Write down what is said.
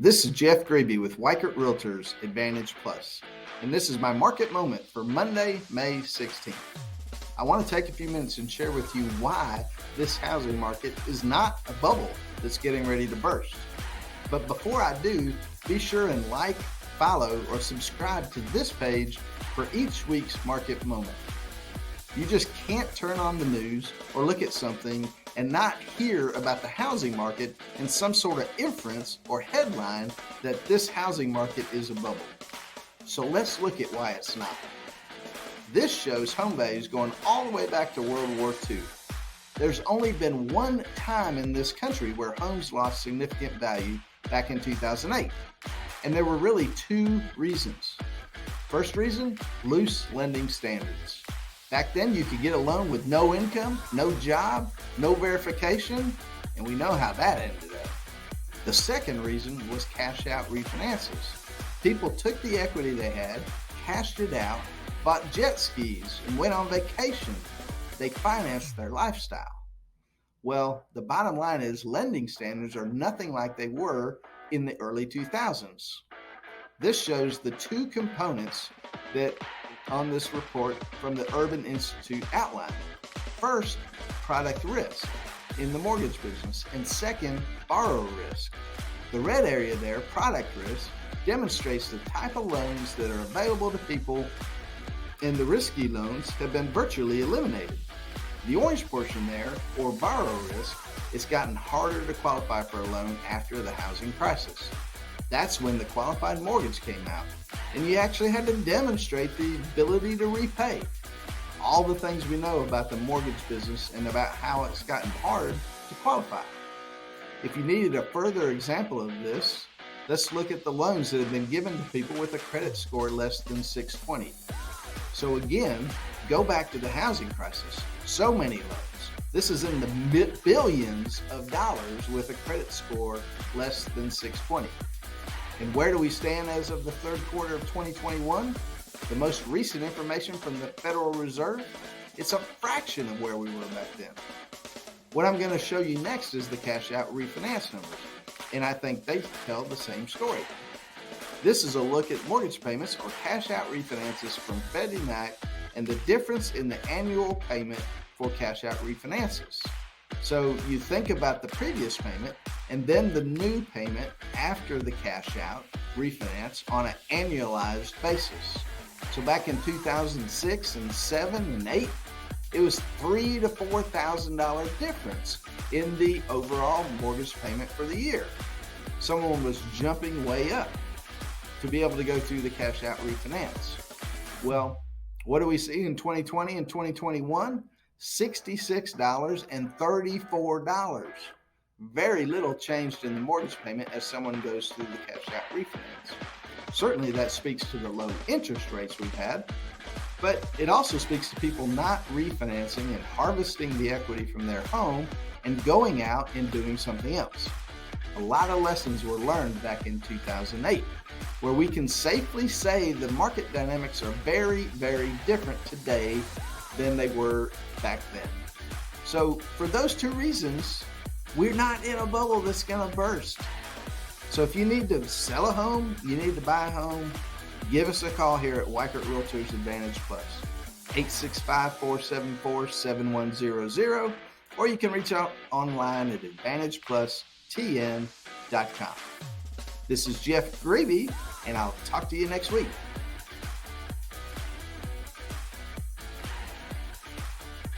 This is Jeff Grebe with Weichert Realtors Advantage Plus, and this is my market moment for Monday, May 16th. I want to take a few minutes and share with you why this housing market is not a bubble that's getting ready to burst. But before I do, be sure and like, follow, or subscribe to this page for each week's market moment. You just can't turn on the news or look at something and not hear about the housing market in some sort of inference or headline that this housing market is a bubble. So let's look at why it's not. This shows home values going all the way back to World War II. There's only been one time in this country where homes lost significant value back in 2008. And there were really two reasons. First reason, loose lending standards. Back then, you could get a loan with no income, no job, no verification, and we know how that ended up. The second reason was cash out refinances. People took the equity they had, cashed it out, bought jet skis, and went on vacation. They financed their lifestyle. Well, the bottom line is lending standards are nothing like they were in the early 2000s. This shows the two components that on this report from the Urban Institute outline. First, product risk in the mortgage business, and second, borrower risk. The red area there, product risk, demonstrates the type of loans that are available to people, and the risky loans have been virtually eliminated. The orange portion there, or borrower risk, it's gotten harder to qualify for a loan after the housing crisis. That's when the qualified mortgage came out, and you actually had to demonstrate the ability to repay. All the things we know about the mortgage business and about how it's gotten hard to qualify. If you needed a further example of this, let's look at the loans that have been given to people with a credit score less than 620. So again, go back to the housing crisis. So many loans. This is in the billions of dollars with a credit score less than 620. And where do we stand as of the third quarter of 2021? The most recent information from the Federal Reserve, it's a fraction of where we were back then. What I'm going to show you next is the cash out refinance numbers, and I think they tell the same story. This is a look at mortgage payments or cash out refinances from Freddie Mac and the difference in the annual payment for cash out refinances. So you think about the previous payment and then the new payment after the cash out refinance on an annualized basis. So back in 2006 and 7 and 8, it was $3,000 to $4,000 difference in the overall mortgage payment for the year. Someone was jumping way up to be able to go through the cash out refinance. Well, what do we see in 2020 and 2021? $66 and $34. Very little changed in the mortgage payment as someone goes through the cash out refinance. Certainly that speaks to the low interest rates we've had, but it also speaks to people not refinancing and harvesting the equity from their home and going out and doing something else. A lot of lessons were learned back in 2008, where we can safely say the market dynamics are very, very different today than they were back then. So for those two reasons, we're not in a bubble that's going to burst. So if you need to sell a home, you need to buy a home, give us a call here at Weichert Realtors Advantage Plus, 865-474-7100, or you can reach out online at AdvantagePlusTN.com. This is Jeff Grebe, and I'll talk to you next week.